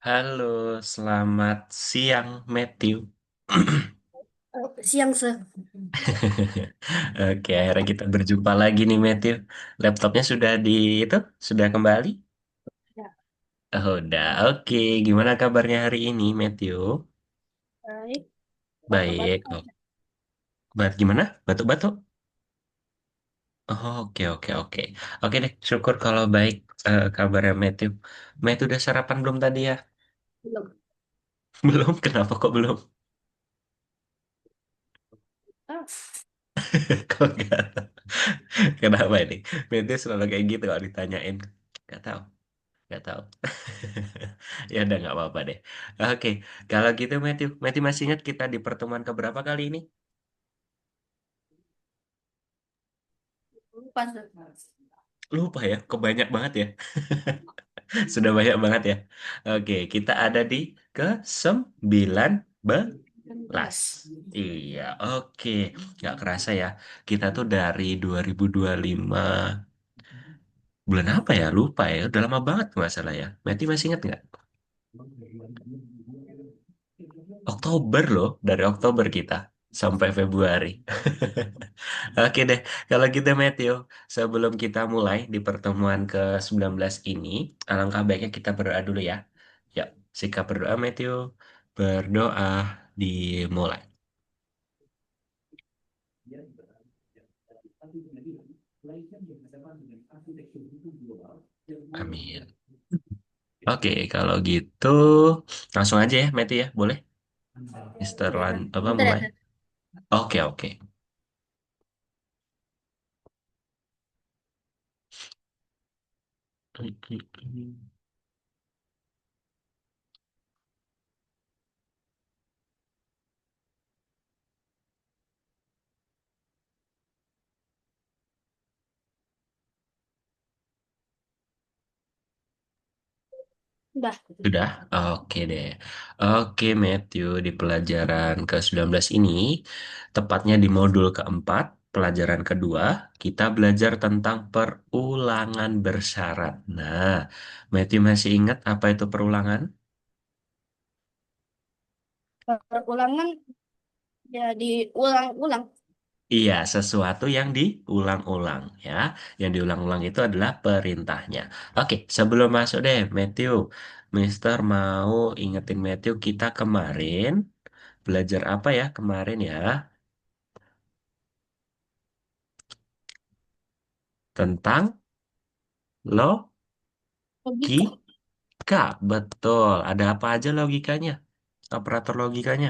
Halo, selamat siang, Matthew. Siang, Sir. Oke, akhirnya kita berjumpa lagi nih, Matthew. Laptopnya sudah itu, sudah kembali? Ya, Oh, udah, oke. Gimana kabarnya hari ini, Matthew? baik. Baik. Batuk-batuk. Oh, gimana? Batuk-batuk? Oh, oke, oke, oke. Oke deh, syukur kalau baik kabarnya Matthew. Matthew udah sarapan belum tadi ya? Belum. Belum, kenapa kok belum? Ah, Kok enggak? Kenapa ini? Matthew selalu kayak gitu kalau ditanyain. Gak tahu. Nggak tahu. Ya udah nggak apa-apa deh. Oke, kalau gitu Matthew, Matthew masih ingat kita di pertemuan keberapa kali ini? lupa, Sir. Lupa ya, kebanyak banget ya. Sudah banyak banget ya. Oke, kita ada di ke 19. 19. Iya, oke. Nggak kerasa ya. Kita tuh dari 2025 bulan apa ya? Lupa ya. Udah lama banget nggak salah ya. Matthew masih ingat nggak? Oktober loh, dari Oktober kita sampai Februari. Oke deh, kalau gitu Matthew, sebelum kita mulai di pertemuan ke-19 ini, alangkah baiknya kita berdoa dulu ya. Ya, sikap berdoa Matthew, berdoa dimulai. Amin. Oke, kalau gitu langsung aja ya Matthew ya, boleh? Mister Lan, apa Bentar ya, mulai? Sir. Oke, oke. Udah. Sudah? Oke deh. Oke Matthew, di pelajaran ke-19 ini, tepatnya di modul keempat, pelajaran kedua, kita belajar tentang perulangan bersyarat. Nah, Matthew masih ingat apa itu perulangan? Perulangan ya diulang-ulang. Iya, sesuatu yang diulang-ulang ya. Yang diulang-ulang itu adalah perintahnya. Oke, sebelum masuk deh, Matthew, Mister mau ingetin Matthew kita kemarin belajar apa ya kemarin ya? Tentang Logika. logika. Betul. Ada apa aja logikanya? Operator logikanya.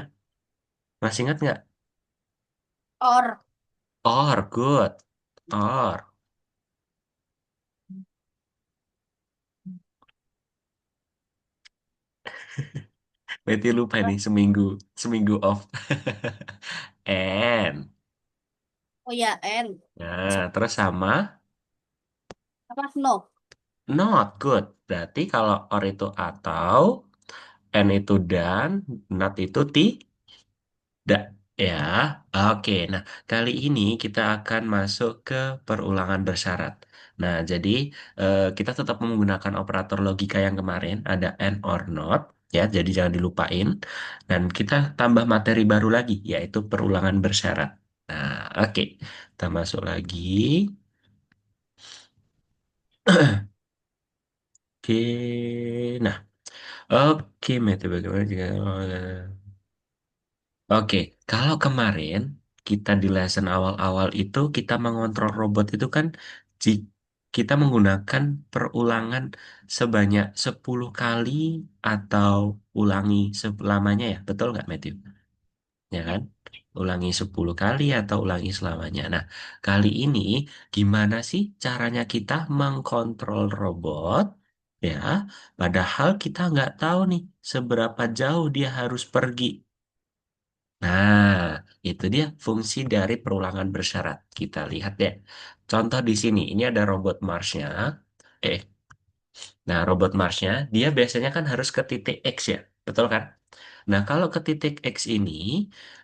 Masih ingat nggak? Or. Or, good. Or. Berarti lupa nih seminggu. Seminggu off. And. Oh ya, N. Nah, terus sama Apa? No. not, good. Berarti kalau or itu atau, and itu dan, not itu tidak. Ya, oke. Nah, kali ini kita akan masuk ke perulangan bersyarat. Nah, jadi kita tetap menggunakan operator logika yang kemarin, ada and or not, ya. Jadi jangan dilupain. Dan kita tambah materi baru lagi, yaitu perulangan bersyarat. Nah, oke. Kita masuk lagi. Oke. Nah, oke, Mete, bagaimana jika... Oke, kalau kemarin kita di lesson awal-awal itu kita mengontrol robot itu kan kita menggunakan perulangan sebanyak 10 kali atau ulangi selamanya ya, betul nggak Matthew? Ya kan? Ulangi 10 kali atau ulangi selamanya. Nah, kali ini gimana sih caranya kita mengkontrol robot? Ya, padahal kita nggak tahu nih seberapa jauh dia harus pergi. Nah, itu dia fungsi dari perulangan bersyarat. Kita lihat deh. Contoh di sini, ini ada robot Mars-nya. Eh, nah robot Mars-nya, dia biasanya kan harus ke titik X ya, betul kan? Nah, kalau ke titik X ini,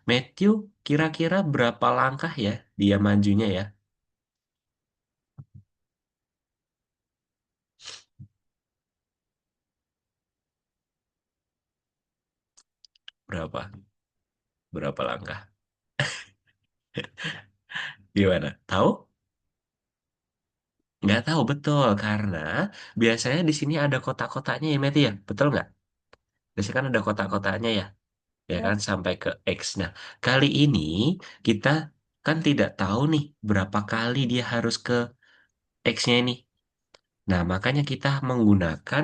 Matthew kira-kira berapa langkah ya dia majunya ya? Berapa? Berapa langkah? Gimana? Tahu? Nggak tahu betul karena biasanya di sini ada kotak-kotaknya ya, Meti ya. Betul nggak? Biasanya kan ada kotak-kotaknya ya, ya Ya, kan sampai ke X. Nah, kali ini kita kan tidak tahu nih berapa kali dia harus ke X-nya ini. Nah, makanya kita menggunakan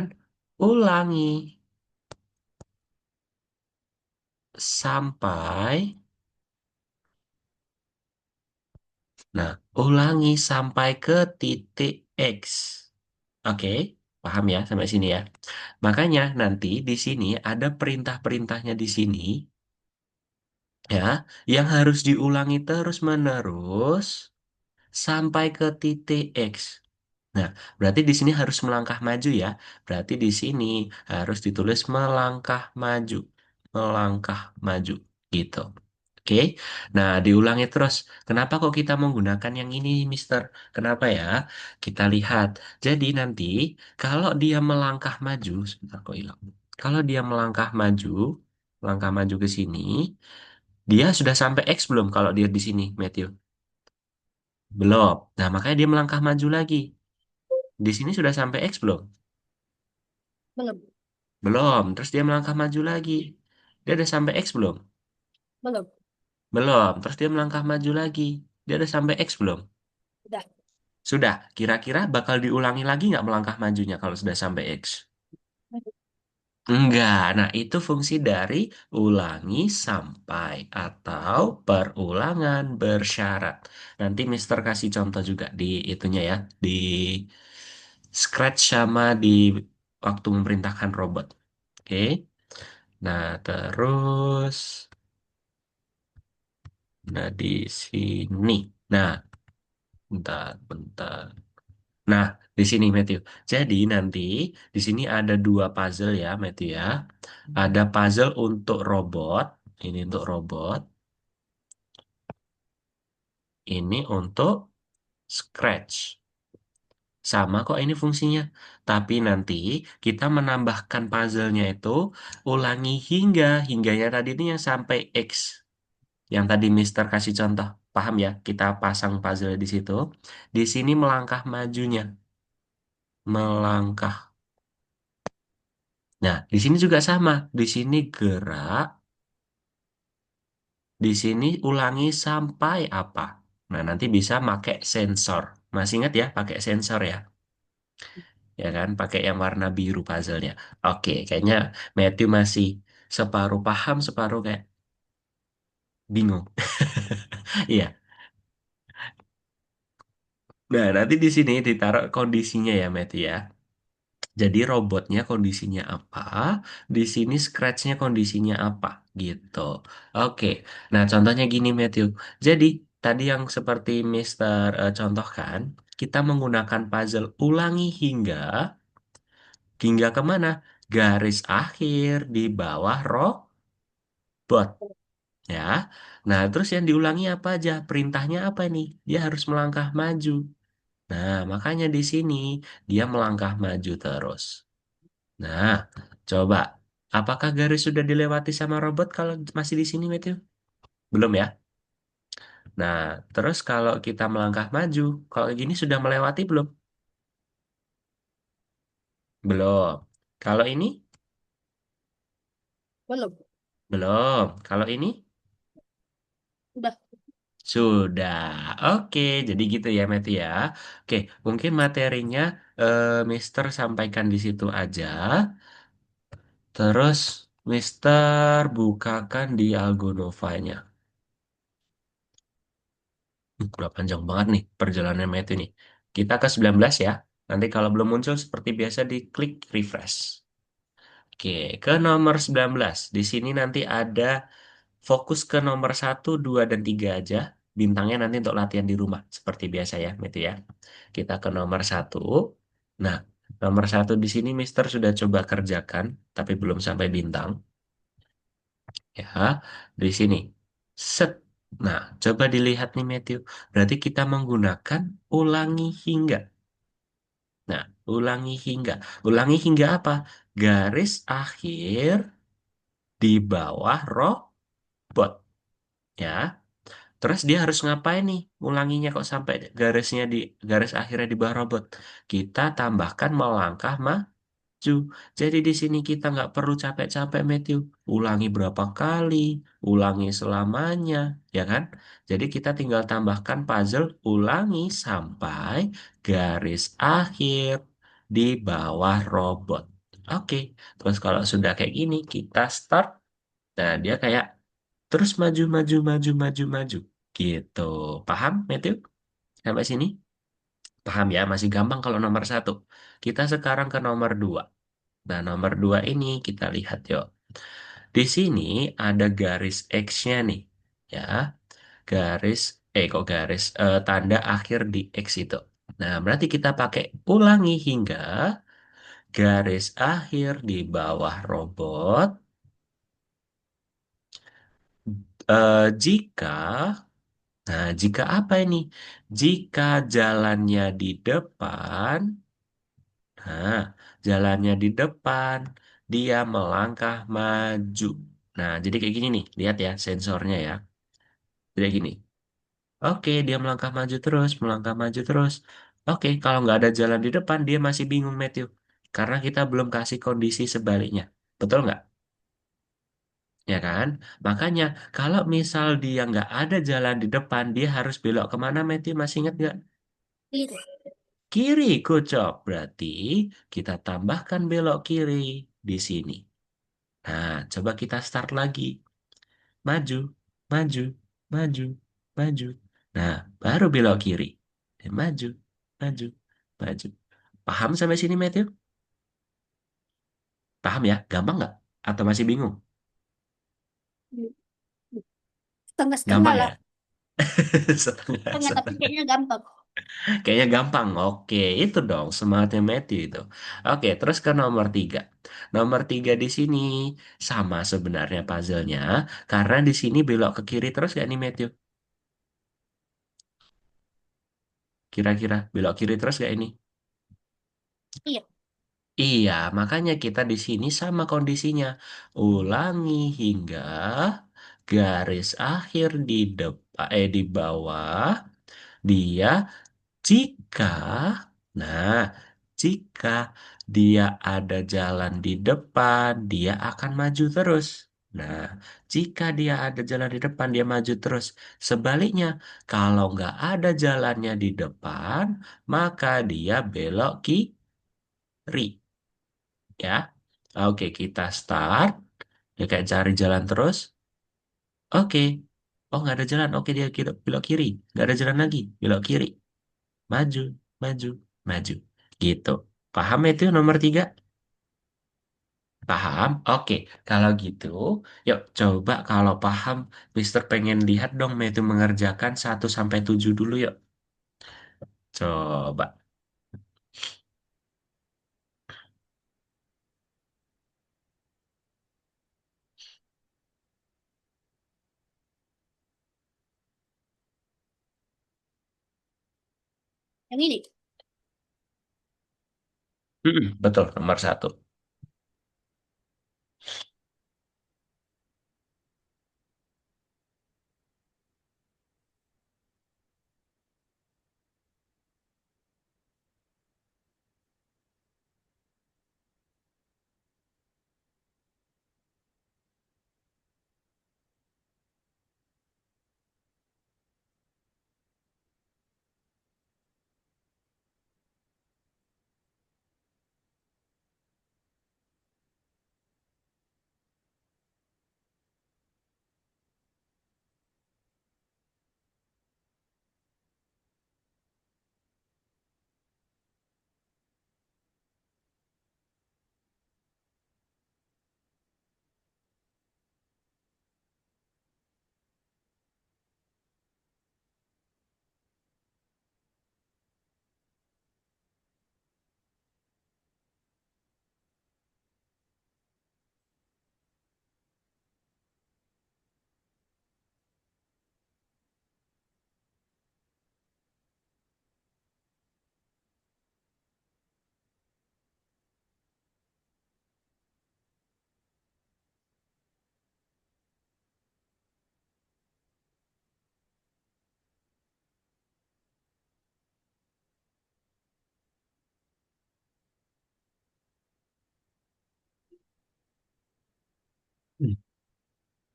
ulangi sampai, nah, ulangi sampai ke titik X. Oke, paham ya sampai sini ya. Makanya nanti di sini ada perintah-perintahnya di sini ya, yang harus diulangi terus-menerus sampai ke titik X. Nah, berarti di sini harus melangkah maju ya. Berarti di sini harus ditulis melangkah maju. Melangkah maju gitu. Oke. Nah, diulangi terus. Kenapa kok kita menggunakan yang ini, Mister? Kenapa ya? Kita lihat. Jadi nanti kalau dia melangkah maju, sebentar kok hilang. Kalau dia melangkah maju ke sini, dia sudah sampai X belum kalau dia di sini, Matthew? Belum. Nah, makanya dia melangkah maju lagi. Di sini sudah sampai X belum? belum, Belum. Terus dia melangkah maju lagi. Dia udah sampai X belum? belum. Belum. Terus dia melangkah maju lagi. Dia udah sampai X belum? Udah. Sudah. Kira-kira bakal diulangi lagi nggak melangkah majunya kalau sudah sampai X? Enggak. Nah, itu fungsi dari ulangi sampai atau perulangan bersyarat. Nanti Mister kasih contoh juga di itunya ya, di Scratch sama di waktu memerintahkan robot. Oke. Nah, terus, nah di sini. Nah, bentar, bentar. Nah, di sini Matthew. Jadi nanti di sini ada dua puzzle ya, Matthew ya. Ada puzzle untuk robot. Ini untuk robot. Ini untuk Scratch. Sama kok ini fungsinya. Tapi nanti kita menambahkan puzzle-nya itu ulangi hingga. Hingganya tadi ini yang sampai X. Yang tadi Mister kasih contoh. Paham ya? Kita pasang puzzle di situ. Di sini melangkah majunya. Melangkah. Nah, di sini juga sama. Di sini gerak. Di sini ulangi sampai apa. Nah, nanti bisa pakai sensor. Masih ingat ya, pakai sensor ya. Ya kan, pakai yang warna biru puzzle-nya. Oke, kayaknya Matthew masih separuh paham, separuh kayak bingung. Iya. Nah, nanti di sini ditaruh kondisinya ya, Matthew ya. Jadi robotnya kondisinya apa, di sini scratch-nya kondisinya apa, gitu. Oke, nah contohnya gini Matthew. Jadi tadi yang seperti Mister contohkan, kita menggunakan puzzle ulangi hingga kemana? Garis akhir di bawah robot, ya. Nah, terus yang diulangi apa aja? Perintahnya apa nih? Dia harus melangkah maju. Nah, makanya di sini dia melangkah maju terus. Nah, coba. Apakah garis sudah dilewati sama robot kalau masih di sini, Matthew? Belum ya? Nah, terus kalau kita melangkah maju, kalau gini sudah melewati belum? Belum. Kalau ini? Belum. Belum. Kalau ini? Udah. Sudah. Oke, jadi gitu ya, Matthew ya. Oke, mungkin materinya Mister sampaikan di situ aja. Terus Mister bukakan di Algonova-nya. Udah panjang banget nih perjalanan Matthew nih. Kita ke 19 ya. Nanti kalau belum muncul seperti biasa diklik refresh. Oke, ke nomor 19. Di sini nanti ada fokus ke nomor 1, 2, dan 3 aja. Bintangnya nanti untuk latihan di rumah. Seperti biasa ya, Matthew ya. Kita ke nomor 1. Nah, nomor 1 di sini Mister sudah coba kerjakan, tapi belum sampai bintang. Ya, di sini. Set. Nah, coba dilihat nih Matthew. Berarti kita menggunakan ulangi hingga. Nah, ulangi hingga. Ulangi hingga apa? Garis akhir di bawah robot. Ya. Terus dia harus ngapain nih? Ulanginya kok sampai garis akhirnya di bawah robot. Kita tambahkan melangkah maju. Jadi di sini kita nggak perlu capek-capek, Matthew. Ulangi berapa kali, ulangi selamanya, ya kan? Jadi kita tinggal tambahkan puzzle, ulangi sampai garis akhir di bawah robot. Oke, terus kalau sudah kayak gini, kita start. Nah, dia kayak terus maju, maju, maju, maju, maju. Gitu. Paham, Matthew? Sampai sini? Paham ya? Masih gampang kalau nomor satu. Kita sekarang ke nomor dua. Nah, nomor dua ini kita lihat yuk. Di sini ada garis X-nya nih. Ya, garis, kok garis, tanda akhir di X itu. Nah, berarti kita pakai ulangi hingga garis akhir di bawah robot. Jika jika apa ini? Jika jalannya di depan, nah, jalannya di depan, dia melangkah maju. Nah, jadi kayak gini nih, lihat ya sensornya ya. Jadi gini. Oke, dia melangkah maju terus. Oke, kalau nggak ada jalan di depan, dia masih bingung, Matthew. Karena kita belum kasih kondisi sebaliknya. Betul nggak? Ya kan? Makanya, kalau misal dia nggak ada jalan di depan, dia harus belok kemana, Matthew? Masih ingat nggak? Gitu. Kiri, kocok. Berarti kita tambahkan belok kiri di sini. Nah, coba kita start lagi. Maju, maju, maju, maju. Nah, baru belok kiri. Dan maju, maju, maju. Paham sampai sini, Matthew? Paham ya? Gampang nggak? Atau masih bingung? Setengah-setengah Gampang lah. ya? Setengah, Setengah, tapi setengah. kayaknya gampang. Kayaknya gampang. Oke, itu dong semangatnya Matthew itu. Oke, terus ke nomor tiga. Nomor tiga di sini sama sebenarnya puzzle-nya, karena di sini belok ke kiri terus gak nih Matthew? Kira-kira belok kiri terus gak ini? Iya. Iya, makanya kita di sini sama kondisinya. Ulangi hingga garis akhir di bawah dia. Jika, nah, jika dia ada jalan di depan, dia akan maju terus. Nah, jika dia ada jalan di depan, dia maju terus. Sebaliknya, kalau nggak ada jalannya di depan, maka dia belok kiri. Ya, oke, kita start. Ya, kayak cari jalan terus. Oke, oh nggak ada jalan. Oke, dia belok kiri. Nggak ada jalan lagi, belok kiri. Maju, maju, maju. Gitu. Paham itu nomor tiga? Paham? Oke. Kalau gitu, yuk coba kalau paham, Mister pengen lihat dong itu mengerjakan 1 sampai 7 dulu yuk. Coba. Yang ini. Betul, nomor 1.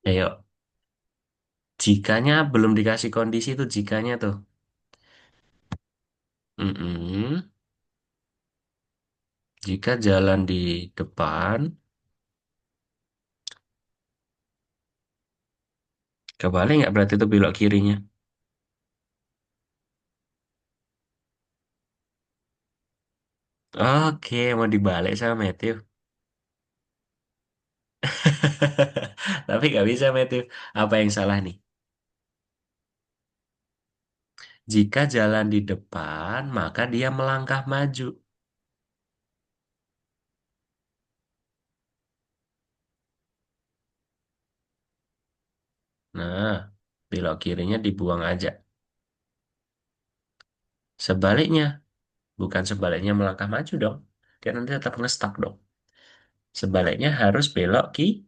Ayo, jikanya belum dikasih kondisi tuh jikanya tuh. Mm-mm. Jika jalan di depan, kebalik nggak berarti itu belok kirinya. Oke, mau dibalik sama Matthew. Tapi nggak bisa Matthew. Apa yang salah nih? Jika jalan di depan, maka dia melangkah maju. Nah, belok kirinya dibuang aja. Sebaliknya, bukan sebaliknya melangkah maju dong. Dia nanti tetap ngestak dong. Sebaliknya harus belok kiri.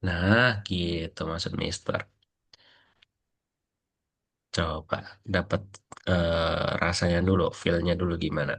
Nah, gitu maksud Mister. Coba dapat rasanya dulu, feel-nya dulu gimana.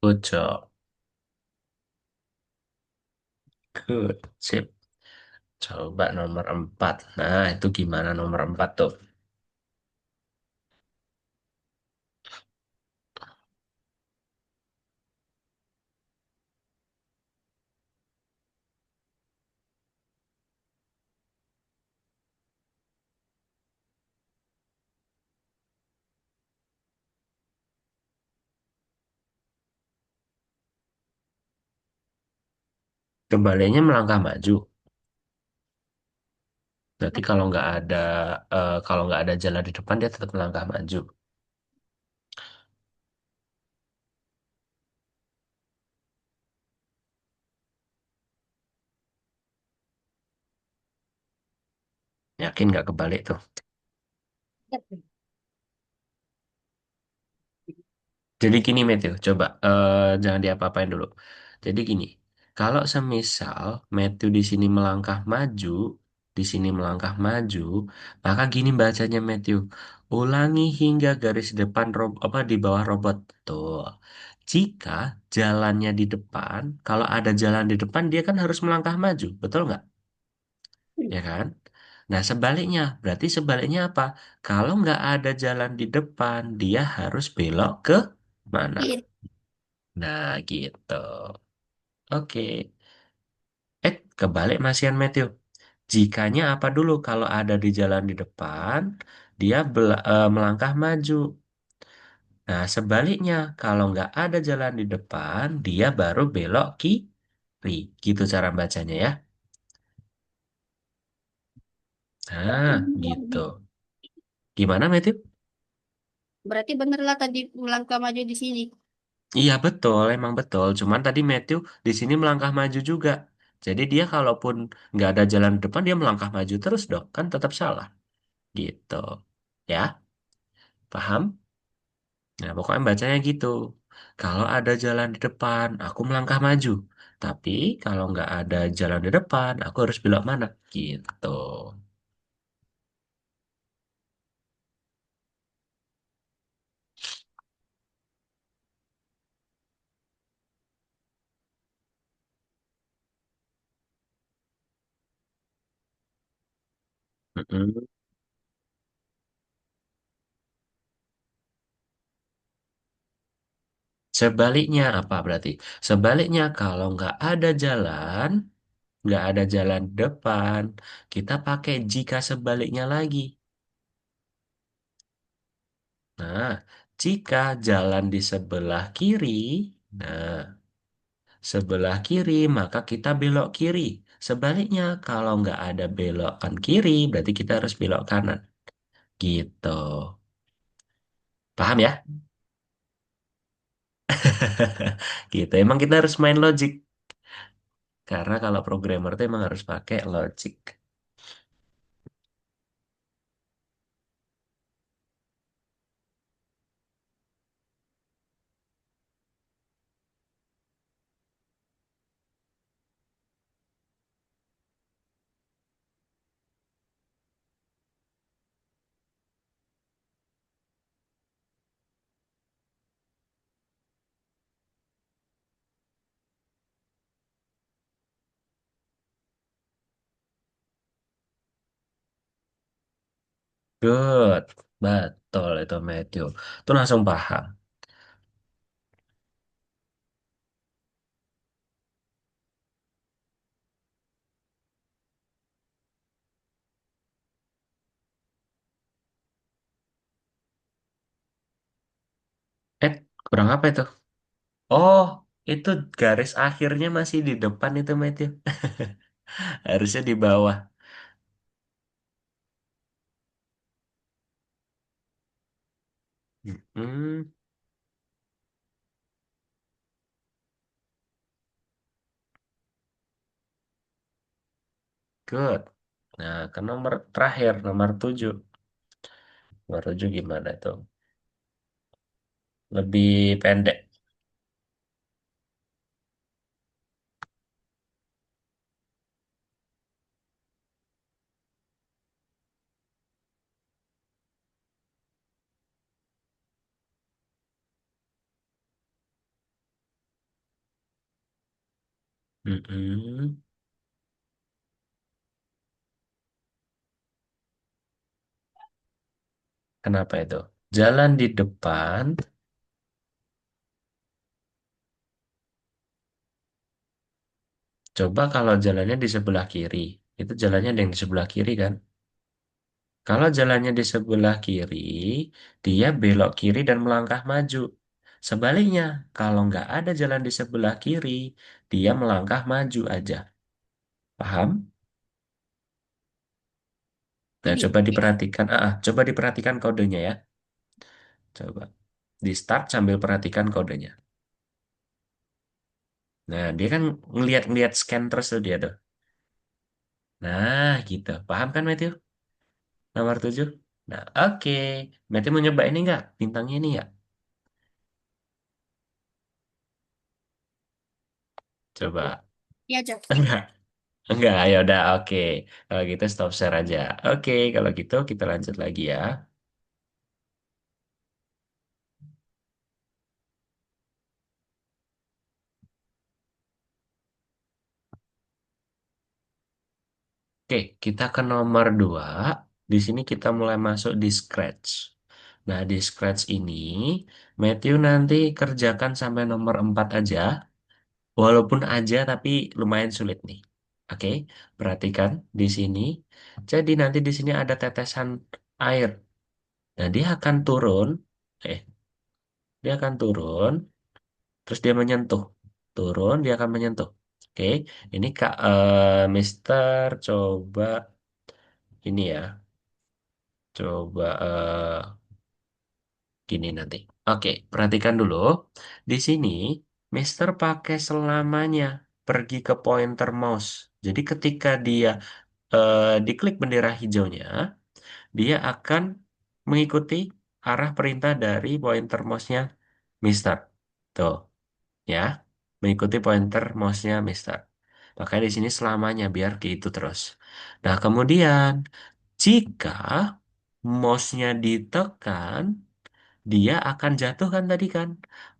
Good job. Good. Sip. Coba nomor 4. Nah, itu gimana nomor 4 tuh? Kembalinya melangkah maju. Berarti kalau nggak ada jalan di depan dia tetap melangkah maju. Yakin nggak kebalik tuh? Jadi gini Matthew, coba jangan diapa-apain dulu. Jadi gini, kalau semisal Matthew di sini melangkah maju, di sini melangkah maju, maka gini bacanya Matthew. Ulangi hingga garis depan apa di bawah robot. Tuh. Jika jalannya di depan, kalau ada jalan di depan dia kan harus melangkah maju, betul nggak? Ya kan? Nah sebaliknya, berarti sebaliknya apa? Kalau nggak ada jalan di depan, dia harus belok ke mana? Kiri. Nah, gitu. Oke. Kebalik Masian Matthew. Jikanya apa dulu? Kalau ada di jalan di depan, dia melangkah maju. Nah, sebaliknya, kalau nggak ada jalan di depan, dia baru belok kiri. Gitu cara bacanya ya. Nah, gitu. Gimana, Matthew? Berarti benerlah tadi melangkah maju di sini. Iya, betul. Emang betul. Cuman tadi Matthew di sini melangkah maju juga. Jadi dia kalaupun nggak ada jalan depan, dia melangkah maju terus dong. Kan tetap salah. Gitu. Ya, paham? Nah, pokoknya bacanya gitu. Kalau ada jalan di depan, aku melangkah maju. Tapi kalau nggak ada jalan di depan, aku harus belok mana? Gitu. Mm-mm. Sebaliknya apa berarti? Sebaliknya kalau nggak ada jalan depan, kita pakai jika sebaliknya lagi. Nah, jika jalan di sebelah kiri, nah, sebelah kiri, maka kita belok kiri. Sebaliknya, kalau nggak ada belokan kiri, berarti kita harus belok kanan. Gitu. Paham ya? Gitu. Emang kita harus main logik. Karena kalau programmer tuh emang harus pakai logik. Good. Betul itu Matthew. Itu langsung paham. Eh, kurang apa itu? Oh, itu garis akhirnya masih di depan itu Matthew. Harusnya di bawah. Hmm, good. Nah, ke nomor terakhir, nomor 7. Nomor 7 gimana itu? Lebih pendek. Mm-mm. Kenapa itu? Jalan di depan. Coba kalau jalannya di sebelah kiri. Itu jalannya ada yang di sebelah kiri kan? Kalau jalannya di sebelah kiri, dia belok kiri dan melangkah maju. Sebaliknya, kalau nggak ada jalan di sebelah kiri, dia melangkah maju aja. Paham? Nah, Ini coba ya. diperhatikan. Coba diperhatikan kodenya ya. Coba. Di start sambil perhatikan kodenya. Nah, dia kan ngeliat-ngeliat scan terus tuh dia tuh. Nah, gitu. Paham kan, Matthew? Nomor 7. Nah, oke. Matthew mau nyoba ini nggak? Bintangnya ini nggak? Coba. Ya, Cok. Enggak. Enggak, ya udah oke. Kalau gitu stop share aja. Oke, kalau gitu kita lanjut lagi ya. Oke, kita ke nomor 2. Di sini kita mulai masuk di Scratch. Nah, di Scratch ini, Matthew nanti kerjakan sampai nomor 4 aja. Walaupun aja, tapi lumayan sulit nih. Oke, perhatikan di sini. Jadi nanti di sini ada tetesan air. Nah, dia akan turun. Eh, dia akan turun. Terus dia menyentuh. Turun, dia akan menyentuh. Oke, ini Kak Mister coba ini ya. Coba gini nanti. Oke, perhatikan dulu. Di sini Mister pakai selamanya pergi ke pointer mouse. Jadi ketika dia diklik bendera hijaunya, dia akan mengikuti arah perintah dari pointer mouse-nya Mister. Tuh. Ya, mengikuti pointer mouse-nya Mister. Makanya di sini selamanya biar gitu terus. Nah, kemudian jika mouse-nya ditekan, dia akan jatuh kan tadi kan?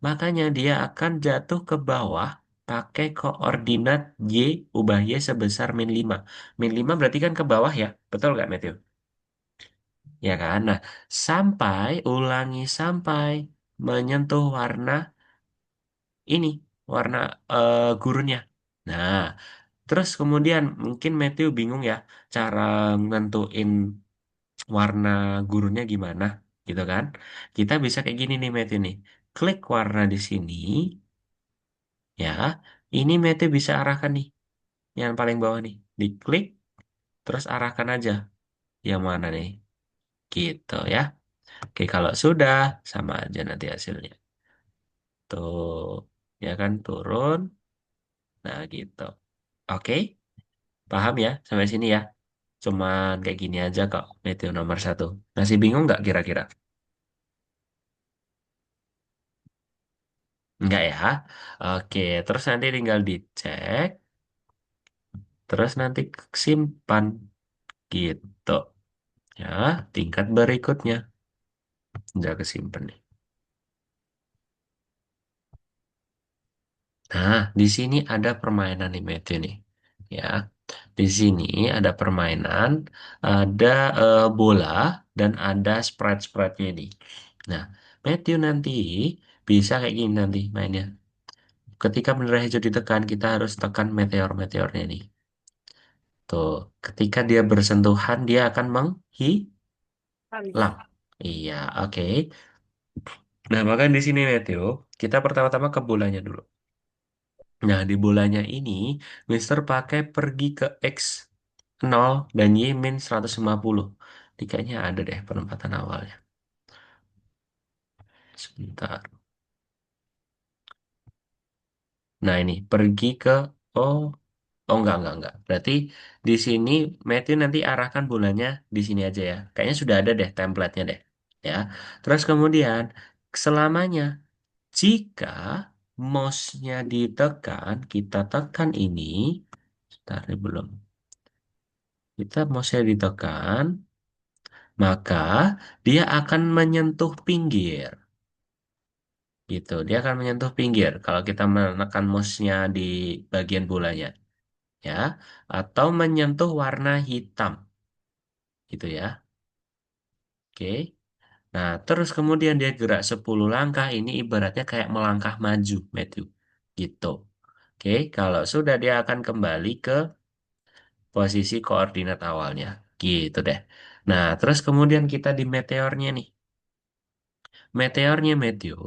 Makanya dia akan jatuh ke bawah pakai koordinat Y ubah Y sebesar -5. -5 berarti kan ke bawah ya? Betul nggak, Matthew? Ya kan? Nah, ulangi sampai menyentuh warna ini, warna gurunnya. Nah, terus kemudian mungkin Matthew bingung ya cara nentuin warna gurunnya gimana. gitu kan? Kita bisa kayak gini nih Matthew nih. Klik warna di sini, ya. Ini Matthew bisa arahkan nih, yang paling bawah nih. Diklik, terus arahkan aja. Yang mana nih? Gitu ya. Oke, kalau sudah, sama aja nanti hasilnya. Tuh, ya kan turun. Nah, gitu. Oke, paham ya sampai sini ya? Cuman kayak gini aja kok, metode nomor satu. Masih bingung nggak kira-kira? Enggak ya? Oke, terus nanti tinggal dicek, terus nanti simpan gitu. Ya, tingkat berikutnya. Udah kesimpan nih. Nah, di sini ada permainan nih, Matthew nih. Ya, di sini ada permainan, ada bola, dan ada sprite-sprite-nya nih. Nah, Matthew nanti bisa kayak gini nanti mainnya. Ketika bendera hijau ditekan, kita harus tekan meteor-meteornya nih. Tuh, ketika dia bersentuhan, dia akan menghilang. Iya, oke. Nah, maka di sini Matthew, kita pertama-tama ke bolanya dulu. Nah, di bolanya ini, Mister pakai pergi ke X 0 dan Y min 150. Ini kayaknya ada deh penempatan awalnya. Sebentar. Nah, ini pergi ke oh oh enggak. Berarti di sini Matthew nanti arahkan bolanya di sini aja ya. Kayaknya sudah ada deh template-nya deh. Ya. Terus kemudian selamanya jika mouse-nya ditekan, kita tekan ini. Sebentar, ini belum. Kita mouse-nya ditekan, maka dia akan menyentuh pinggir. Gitu. Dia akan menyentuh pinggir kalau kita menekan mouse-nya di bagian bolanya. Ya. Atau menyentuh warna hitam. Gitu ya. Oke. Nah, terus kemudian dia gerak 10 langkah, ini ibaratnya kayak melangkah maju, Matthew. Gitu. Oke, kalau sudah dia akan kembali ke posisi koordinat awalnya. Gitu deh. Nah, terus kemudian kita di meteornya nih. Meteornya, Matthew,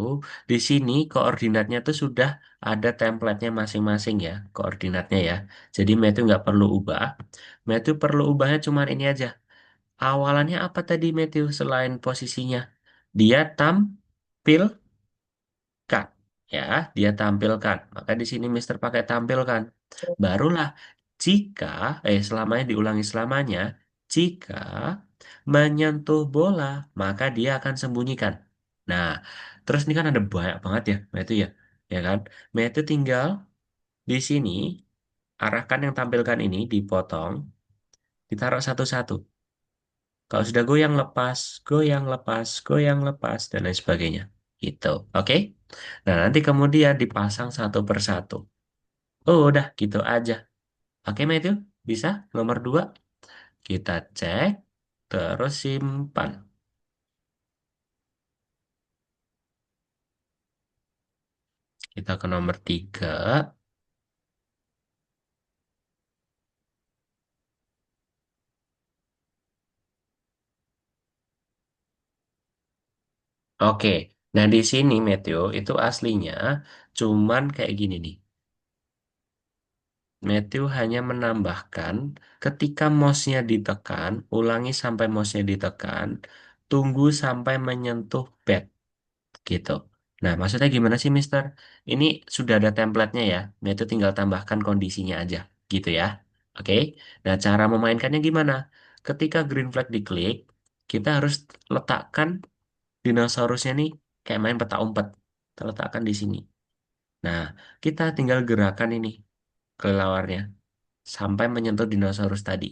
di sini koordinatnya tuh sudah ada template-nya masing-masing ya, koordinatnya ya. Jadi Matthew nggak perlu ubah. Matthew perlu ubahnya cuma ini aja. Awalannya apa tadi Matthew selain posisinya? Dia tampilkan ya, dia tampilkan. Maka di sini Mister pakai tampilkan. Barulah jika selamanya diulangi selamanya, jika menyentuh bola, maka dia akan sembunyikan. Nah, terus ini kan ada banyak banget ya, Matthew ya. Ya kan? Matthew tinggal di sini arahkan yang tampilkan ini dipotong, ditaruh satu-satu. Kalau sudah goyang lepas, goyang lepas, dan lain sebagainya. Gitu. Oke? Nah, nanti kemudian dipasang satu persatu. Oh, udah gitu aja. Oke, Matthew? Bisa? Nomor dua. Kita cek, terus simpan. Kita ke nomor tiga. Oke. Nah, di sini, Matthew, itu aslinya cuman kayak gini nih. Matthew hanya menambahkan ketika mouse-nya ditekan, ulangi sampai mouse-nya ditekan, tunggu sampai menyentuh back gitu. Nah, maksudnya gimana sih, Mister? Ini sudah ada template-nya ya. Matthew tinggal tambahkan kondisinya aja gitu ya. Oke. Nah, cara memainkannya gimana? Ketika green flag diklik, kita harus letakkan dinosaurusnya nih kayak main peta umpet. Kita letakkan di sini. Nah, kita tinggal gerakan ini kelelawarnya sampai menyentuh dinosaurus tadi.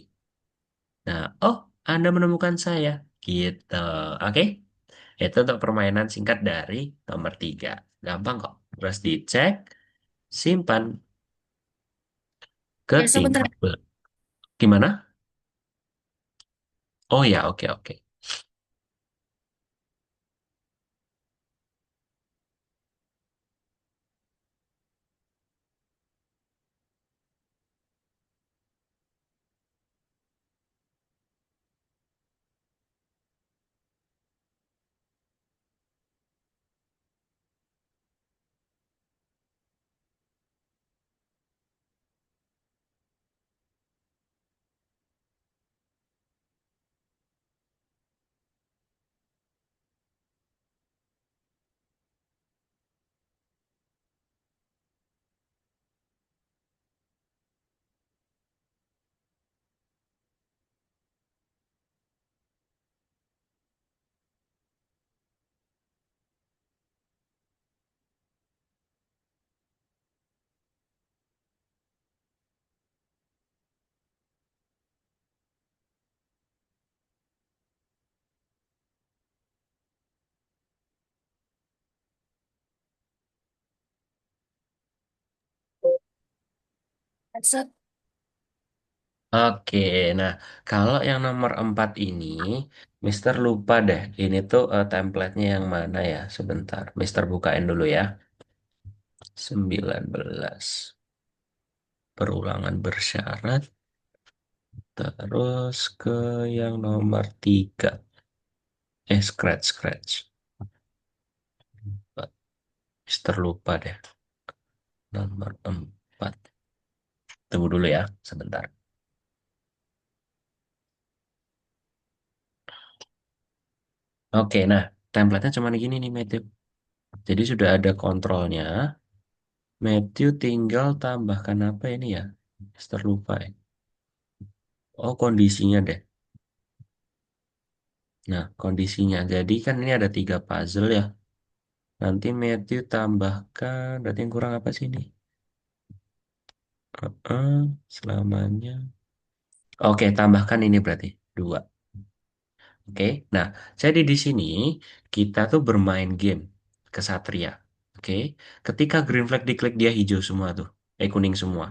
Nah, oh, Anda menemukan saya. Gitu. Oke? Itu untuk permainan singkat dari nomor tiga. Gampang kok. Terus dicek, simpan ke Ya, sebentar. tingkat. Gimana? Oh ya, oke. Set. Oke, nah kalau yang nomor 4 ini, Mister lupa deh, ini tuh template-nya yang mana ya? Sebentar, Mister bukain dulu ya. 19. Perulangan bersyarat, terus ke yang nomor 3. Scratch, scratch. Mister lupa deh, nomor 4. Tunggu dulu ya, sebentar. Oke, nah template-nya cuma gini nih, Matthew. Jadi sudah ada kontrolnya. Matthew tinggal tambahkan apa ini ya? Mister lupa ya. Oh, kondisinya deh. Nah, kondisinya. Jadi kan ini ada 3 puzzle ya. Nanti Matthew tambahkan. Berarti yang kurang apa sih ini? Selamanya. Oke, tambahkan ini berarti. 2. Oke. Nah, jadi di sini kita tuh bermain game kesatria. Oke. Ketika green flag diklik dia hijau semua tuh. Kuning semua.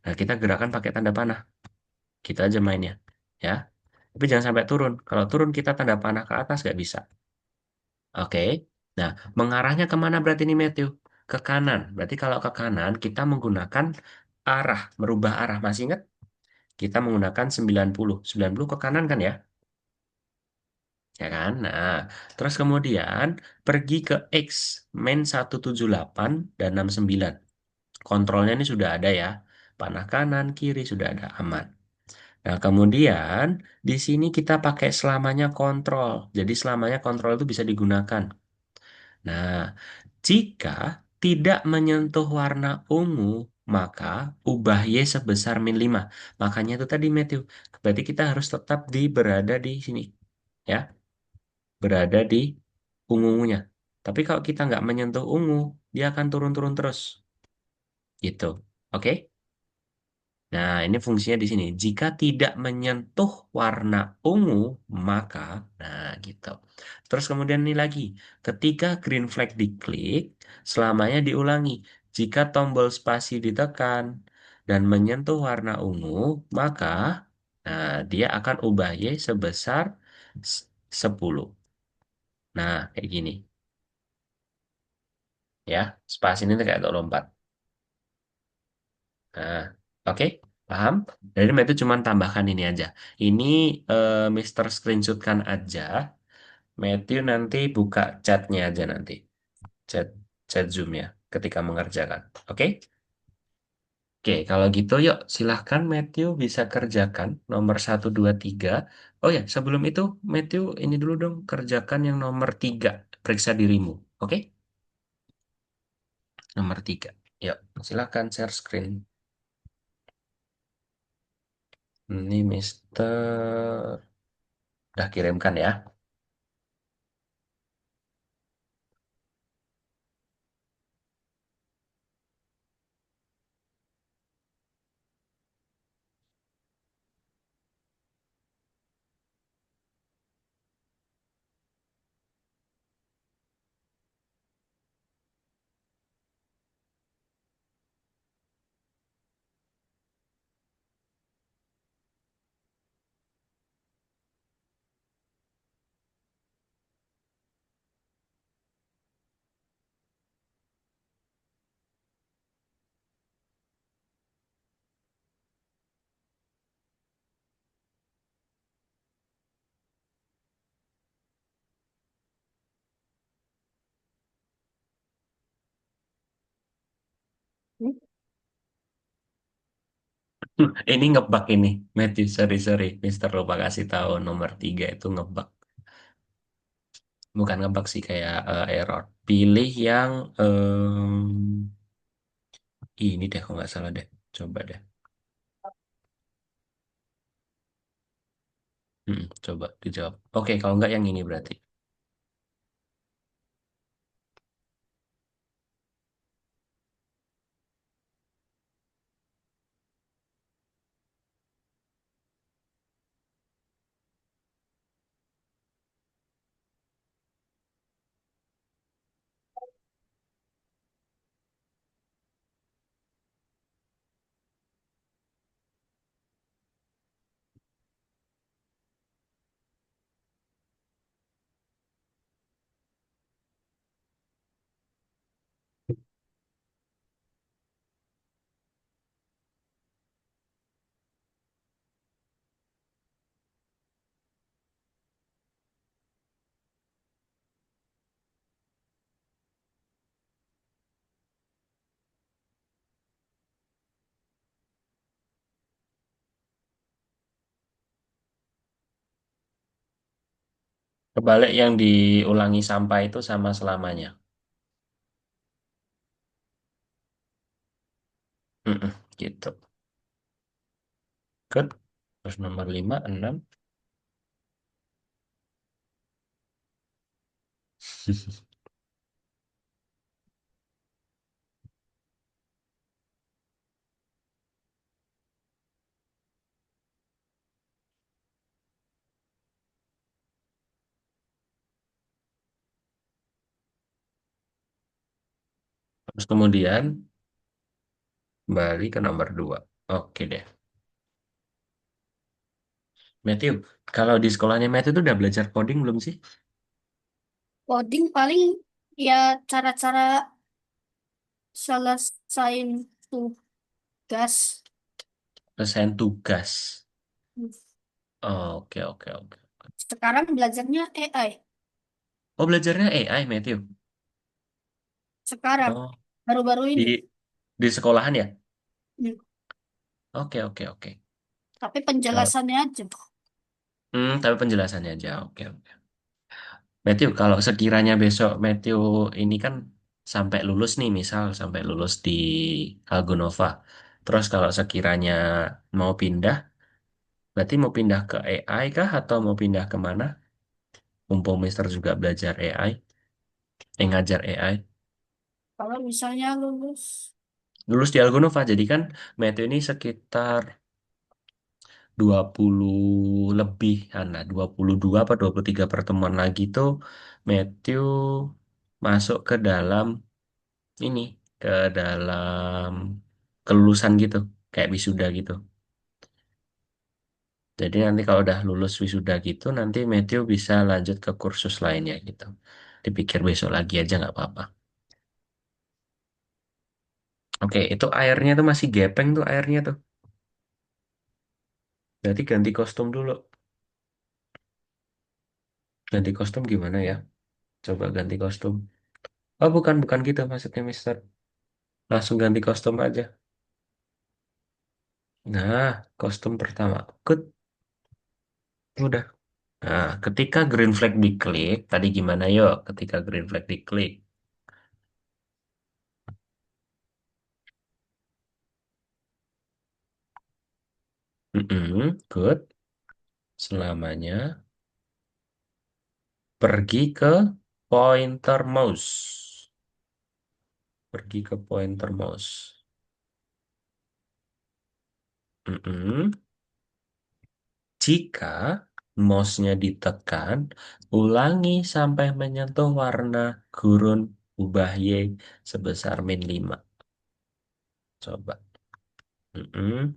Nah, kita gerakan pakai tanda panah. Kita aja mainnya. Ya. Tapi jangan sampai turun. Kalau turun kita tanda panah ke atas nggak bisa. Oke. Nah, mengarahnya kemana berarti ini Matthew? Ke kanan. Berarti kalau ke kanan kita menggunakan arah, merubah arah. Masih ingat? Kita menggunakan 90. 90 ke kanan kan ya? Ya kan? Nah, terus kemudian pergi ke X, main 178 dan 69. Kontrolnya ini sudah ada ya. Panah kanan, kiri sudah ada aman. Nah, kemudian di sini kita pakai selamanya kontrol. Jadi selamanya kontrol itu bisa digunakan. Nah, jika tidak menyentuh warna ungu, maka ubah Y sebesar -5. Makanya itu tadi Matthew. Berarti kita harus tetap berada di sini. Ya, berada di ungu-ungunya. Tapi kalau kita nggak menyentuh ungu, dia akan turun-turun terus. Gitu. Oke? Nah, ini fungsinya di sini. Jika tidak menyentuh warna ungu, maka, nah gitu. Terus kemudian ini lagi, ketika green flag diklik, selamanya diulangi. Jika tombol spasi ditekan dan menyentuh warna ungu, maka, nah dia akan ubah Y sebesar 10. Nah, kayak gini. Ya, spasi ini kayak untuk lompat. Nah, oke, paham? Jadi itu cuma tambahkan ini aja. Ini Mister screenshotkan aja. Matthew nanti buka chatnya aja nanti. Chat chat Zoom-nya ketika mengerjakan. Oke? Oke, kalau gitu yuk silahkan Matthew bisa kerjakan nomor 1, 2, 3. Oh ya, sebelum itu Matthew ini dulu dong kerjakan yang nomor 3. Periksa dirimu. Oke? Nomor 3. Yuk, silahkan share screen. Ini Mister udah kirimkan ya. Ini ngebug ini, Matthew, sorry, sorry. Mister lupa kasih tahu nomor 3 itu ngebug. Bukan ngebug sih, kayak error. Pilih yang ini deh, kalau nggak salah deh. Coba deh. Coba dijawab. Oke, kalau nggak yang ini berarti. Kebalik yang diulangi sampai itu sama selamanya. Mm-mm, gitu. Good. Terus nomor 5, 6. Terus kemudian kembali ke nomor 2. Oke deh. Matthew, kalau di sekolahnya Matthew itu udah belajar coding belum sih? Coding paling ya cara-cara selesain tugas. Selesai tugas. Oke, oke, oke. Sekarang belajarnya AI. Oh, belajarnya AI, Matthew. Sekarang, Oh, baru-baru di ini. di sekolahan ya? Hmm. Oke, oke, oke. Tapi Kalau penjelasannya aja. tapi penjelasannya aja. Oke, oke. Matthew, kalau sekiranya besok Matthew ini kan sampai lulus nih, misal sampai lulus di Algonova. Terus kalau sekiranya mau pindah, berarti mau pindah ke AI kah atau mau pindah kemana? Mumpung Mister juga belajar AI, ngajar AI. Kalau misalnya lulus, Lulus di Algonova, jadi kan Matthew ini sekitar 20 lebih, nah 22 apa 23 pertemuan lagi tuh Matthew masuk ke dalam ini, ke dalam kelulusan gitu, kayak wisuda gitu. Jadi nanti kalau udah lulus wisuda gitu, nanti Matthew bisa lanjut ke kursus lainnya gitu. Dipikir besok lagi aja nggak apa-apa. Oke, itu airnya tuh masih gepeng tuh airnya tuh. Berarti ganti kostum dulu. Ganti kostum gimana ya? Coba ganti kostum. Oh, bukan, bukan gitu maksudnya, Mister. Langsung ganti kostum aja. Nah, kostum pertama. Good. Udah. Nah, ketika green flag diklik, tadi gimana yuk? Ketika green flag diklik. Good. Selamanya pergi ke pointer mouse. Pergi ke pointer mouse. Mm-mm. Jika mouse-nya ditekan, ulangi sampai menyentuh warna gurun ubah Y sebesar -5. Coba. Mm-mm.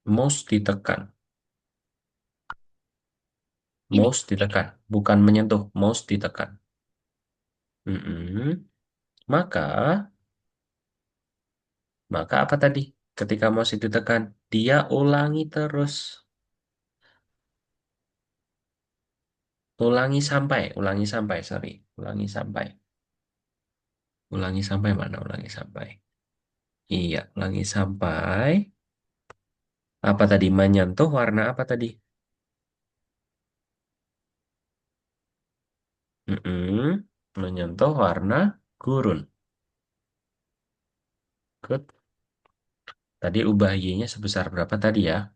Mouse ditekan. ini Mouse ditekan. Bukan menyentuh, mouse ditekan. Mm-mm. Maka, maka apa tadi? Ketika mouse itu ditekan, dia ulangi sampai, sorry. Ulangi sampai mana? Ulangi sampai. Iya, ulangi sampai. Apa tadi? Menyentuh warna apa tadi? Mm-mm. Menyentuh warna gurun. Good. Tadi ubah Y-nya sebesar berapa tadi ya?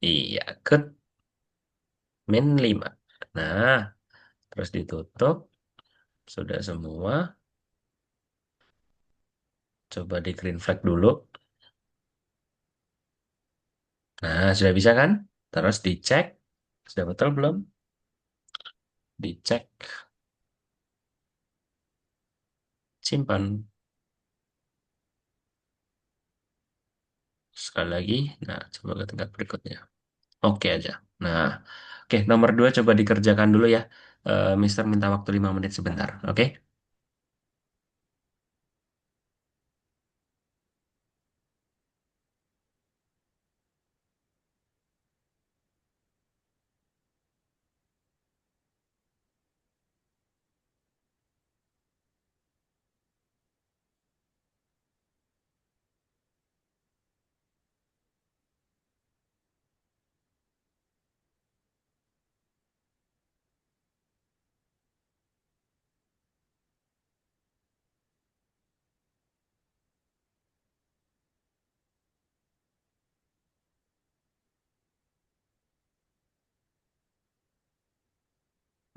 Iya, good. -5. Nah, terus ditutup. Sudah semua. Coba di green flag dulu. Nah, sudah bisa kan? Terus dicek. Sudah betul belum? Dicek. Simpan. Sekali lagi. Nah, coba ke tingkat berikutnya. Oke aja. Nah, oke. Nomor 2 coba dikerjakan dulu ya. Mister minta waktu 5 menit sebentar. Oke?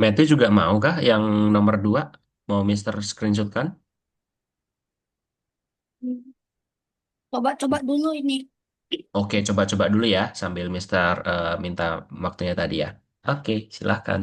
Matthew juga mau kah yang nomor 2? Mau Mister Screenshot kan? Coba-coba dulu ini. Oke, coba-coba dulu ya sambil Mister minta waktunya tadi ya. Oke, silahkan.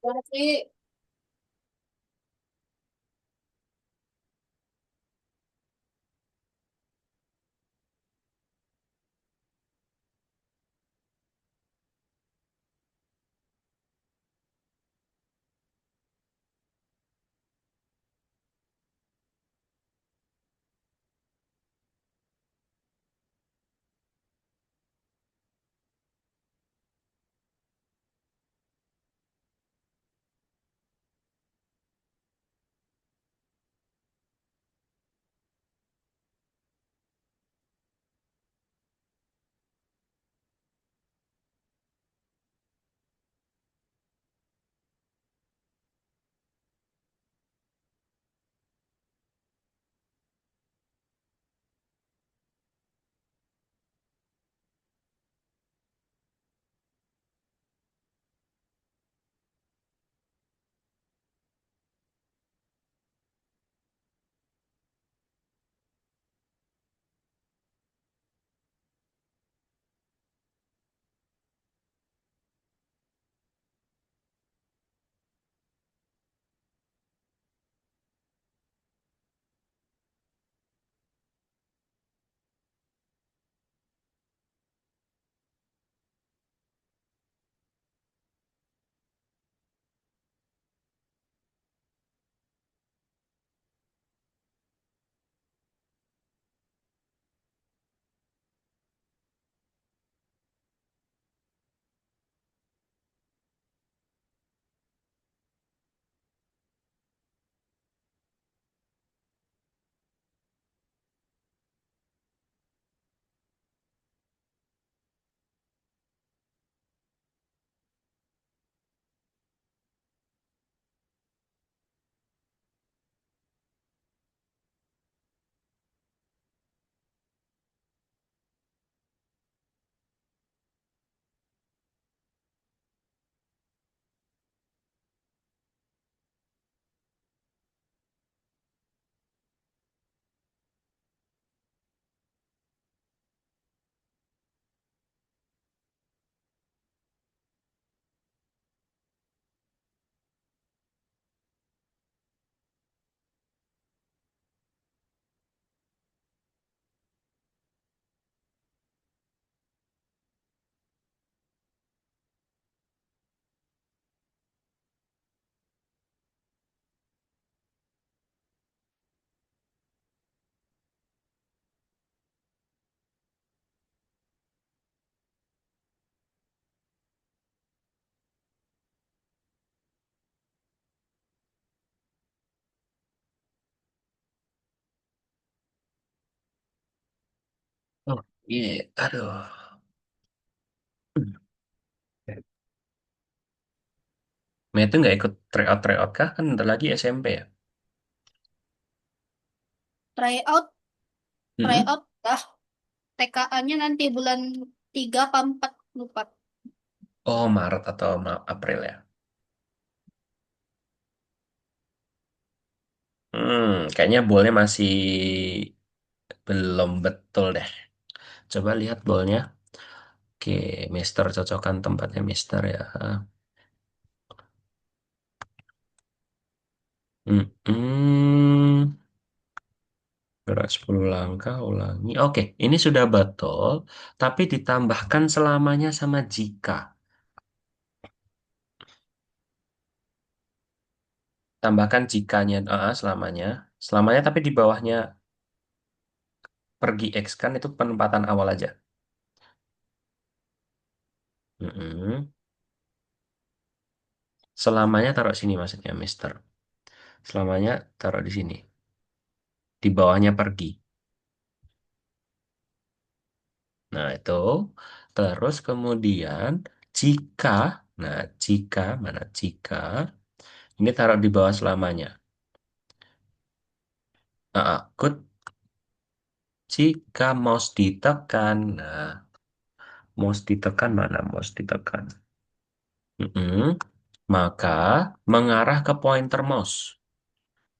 Berarti Oh, iya, aduh. Matthew nggak ikut tryout kah? Kan bentar lagi SMP ya. tryout, Mm-mm. tryout lah. TKA-nya nanti bulan 3 apa 4 lupa. Oh, Maret atau April ya. Hmm, Kayaknya bolnya masih belum betul deh. Coba lihat bolnya. Oke, Mister cocokkan tempatnya Mister ya. Hmm, gerak 10 langkah, ulangi. Oke, ini sudah betul, tapi ditambahkan selamanya sama jika. Tambahkan jikanya, selamanya. Selamanya tapi di bawahnya pergi X kan itu penempatan awal aja. Mm-mm. Selamanya taruh sini maksudnya, Mister. Selamanya taruh di sini. Di bawahnya pergi. Nah, itu. Terus kemudian jika, nah jika, mana jika, ini taruh di bawah selamanya. Good. Jika mouse ditekan, nah mouse ditekan mana mouse ditekan? Mm-mm. Maka mengarah ke pointer mouse.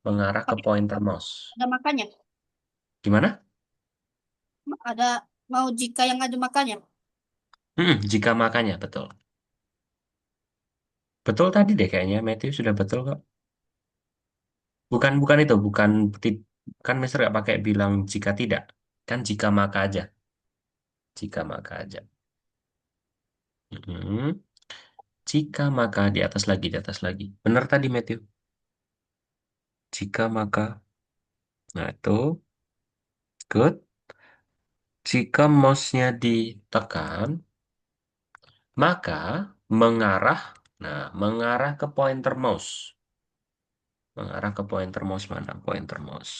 Mengarah ke pointer mouse. Ada makanya. Gimana? Ada mau jika yang ada makanya. Jika makanya, betul. Betul tadi deh kayaknya, Matthew sudah betul kok. Bukan bukan itu, kan Mister nggak pakai bilang jika tidak, kan jika maka aja, jika maka aja. Mm-mm. Jika maka di atas lagi. Benar tadi Matthew. Jika maka, nah itu good. Jika mouse-nya ditekan, maka mengarah, nah mengarah ke pointer mouse, mengarah ke pointer mouse mana? Pointer mouse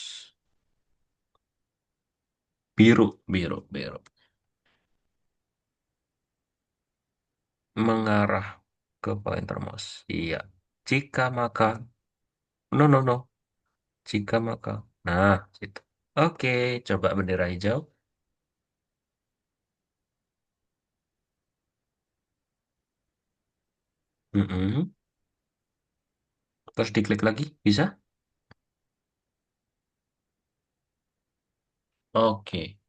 biru, biru, biru. Mengarah ke pointer mouse. Iya. Jika maka, no, no, no. Jika maka. Nah, situ. Oke, coba bendera hijau. Mm-mm. Terus diklik lagi, bisa? Oke,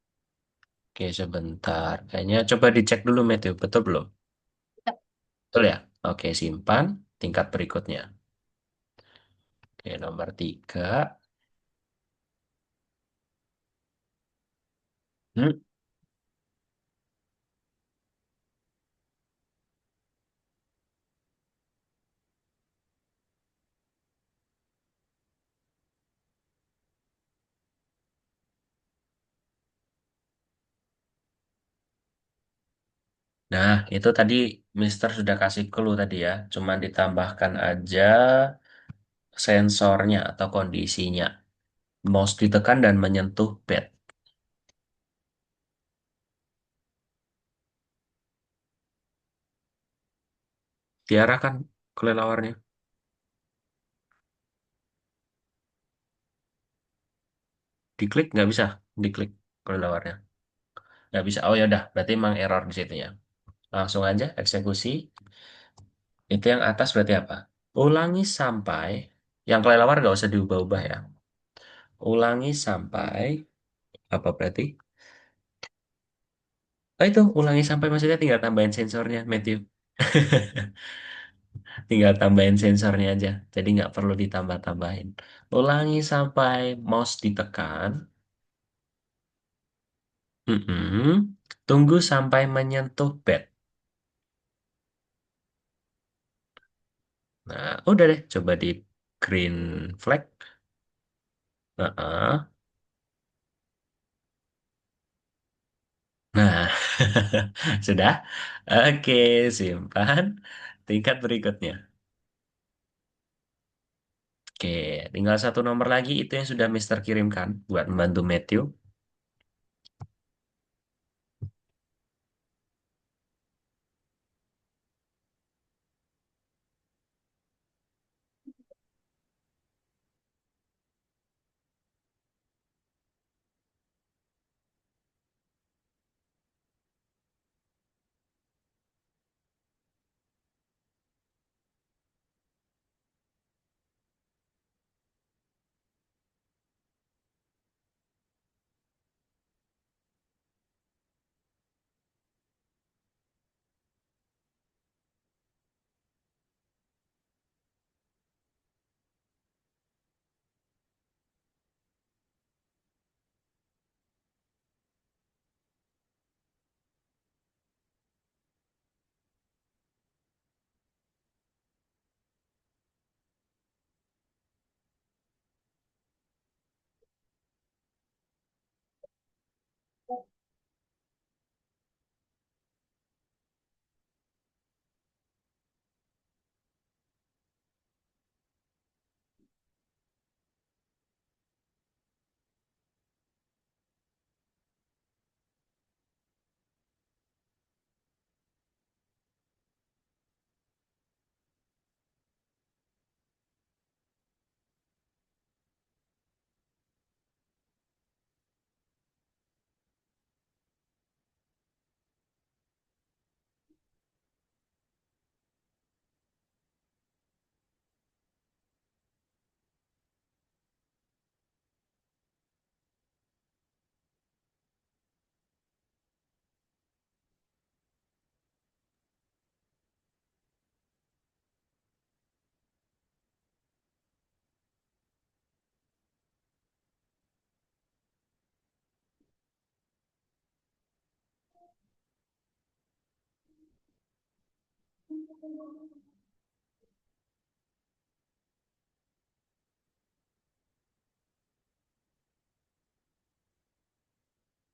oke sebentar. Kayaknya coba dicek dulu, Matthew. Betul belum? Tidak. Betul ya? Oke, simpan. Tingkat berikutnya. Oke, nomor 3. Hmm. Nah, itu tadi Mister sudah kasih clue tadi ya. Cuman ditambahkan aja sensornya atau kondisinya. Mouse ditekan dan menyentuh pad. Diarahkan kelelawarnya. Diklik nggak bisa. Diklik kelelawarnya. Nggak bisa. Oh ya udah, berarti emang error di situ ya. Langsung aja eksekusi. Itu yang atas berarti apa? Ulangi sampai yang kelelawar nggak usah diubah-ubah ya. Ulangi sampai apa berarti? Oh itu ulangi sampai maksudnya tinggal tambahin sensornya, Matthew. Tinggal tambahin sensornya aja. Jadi nggak perlu ditambah-tambahin. Ulangi sampai mouse ditekan. Mm-mm. Tunggu sampai menyentuh bed. Nah, udah deh. Coba di green flag. Heeh. Nah, sudah. Oke, simpan. Tingkat berikutnya. Oke, tinggal satu nomor lagi itu yang sudah Mister kirimkan buat membantu Matthew.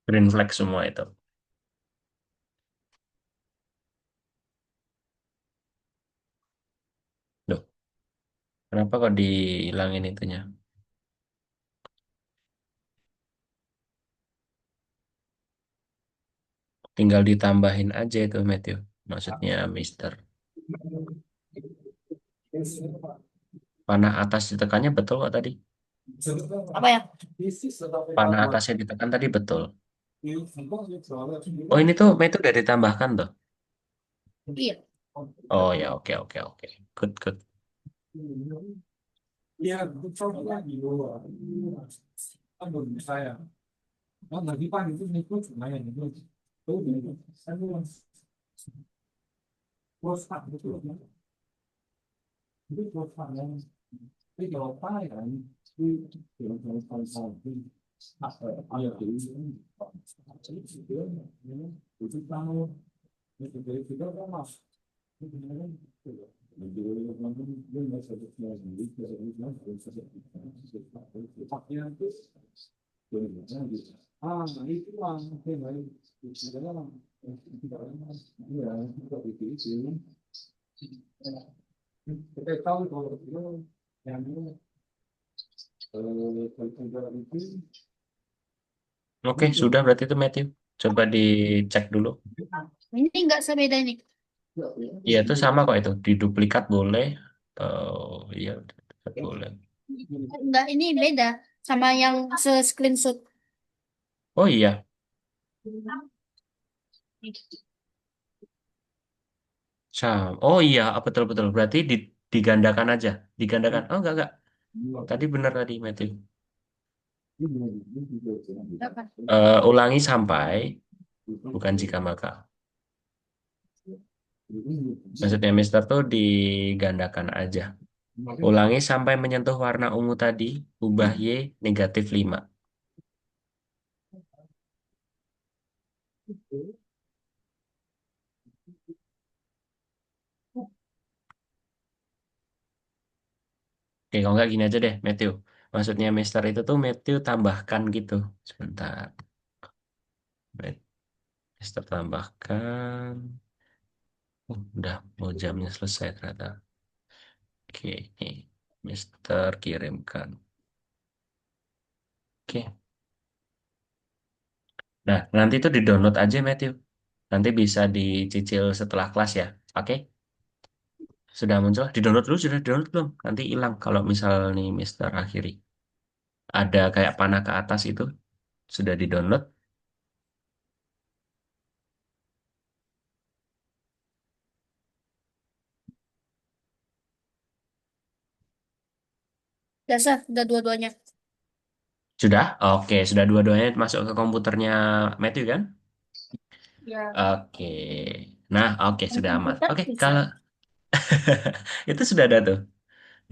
Green flag semua itu. Loh, kenapa kok dihilangin itunya? Tinggal ditambahin aja itu Matthew. Maksudnya Mister. Panah atas ditekannya betul kok tadi. Apa ya? Panah atasnya ditekan tadi betul. Oh ini tuh Matthew udah ditambahkan tuh. Iya. Oh ya oke oke oke. Good good. Oke sudah berarti itu Matthew. Coba dicek dulu. Ini nggak sebeda ini. Iya itu sama kok itu. Diduplikat boleh. Oh iya duplikat boleh. Nggak, ini beda sama yang se-screenshot. Oh iya. Oh iya betul betul. Berarti digandakan aja. Digandakan. Oh enggak. Tadi benar tadi Matthew. Apa? Ulangi sampai bukan jika maka. Maksudnya Mister tuh digandakan aja. Ulangi sampai menyentuh warna ungu tadi, ubah Y -5. Oke, kalau nggak gini aja deh, Matthew. Maksudnya Mister itu tuh Matthew tambahkan gitu. Sebentar. Mister tambahkan. Udah mau jamnya selesai ternyata. Oke, ini Mister kirimkan. Oke. Nah, nanti tuh di-download aja, Matthew. Nanti bisa dicicil setelah kelas ya. Oke? Sudah muncul? Di-download dulu, sudah di-download belum? Nanti hilang kalau misal nih Mister akhiri. Ada kayak panah ke atas itu. Sudah di-download? Dasar, udah dua-duanya. Sudah? Oke, sudah dua-duanya masuk ke komputernya Matthew kan? Ya, Oke. Nah, oke, yang sudah aman. komputer Oke, bisa. kalau itu sudah ada tuh.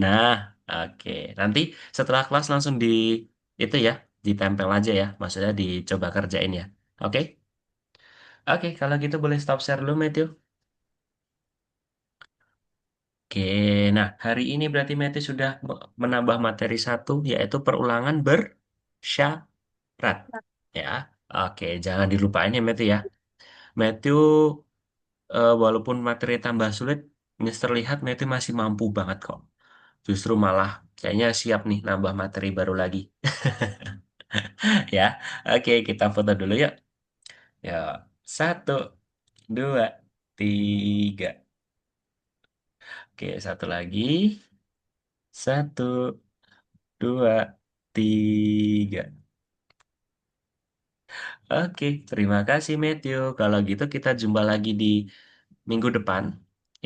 Nah, oke. Nanti setelah kelas langsung itu ya, ditempel aja ya. Maksudnya dicoba kerjain ya. Oke? Oke, kalau gitu boleh stop share dulu, Matthew. Oke, nah hari ini berarti Matthew sudah menambah materi satu, yaitu perulangan bersyarat. Ya. Oke, jangan dilupain ya Matthew ya. Matthew, walaupun materi tambah sulit, Mister lihat Matthew masih mampu banget kok. Justru malah kayaknya siap nih nambah materi baru lagi. Ya, oke kita foto dulu yuk. Ya, satu, dua, tiga. Oke, satu lagi. Satu, dua, tiga. Oke, terima kasih Matthew. Kalau gitu kita jumpa lagi di minggu depan.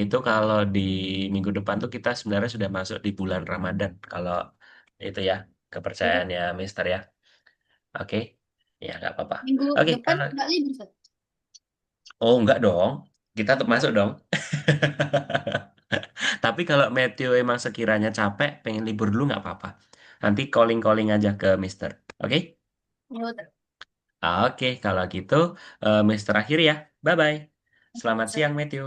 Itu kalau di minggu depan tuh kita sebenarnya sudah masuk di bulan Ramadan. Kalau itu ya, Ya, kepercayaannya Mister ya. Oke, ya nggak apa-apa. minggu Oke, depan kalau nggak libur, Ustaz. oh nggak dong, kita tetap Oh, masuk dong. Tapi kalau Matthew emang sekiranya capek, pengen libur dulu nggak apa-apa. Nanti calling-calling aja ke Mister. Oke? ya udah. Oke, kalau gitu Mister akhir ya. Bye-bye. Oke, Selamat Ustaz. siang, Matthew.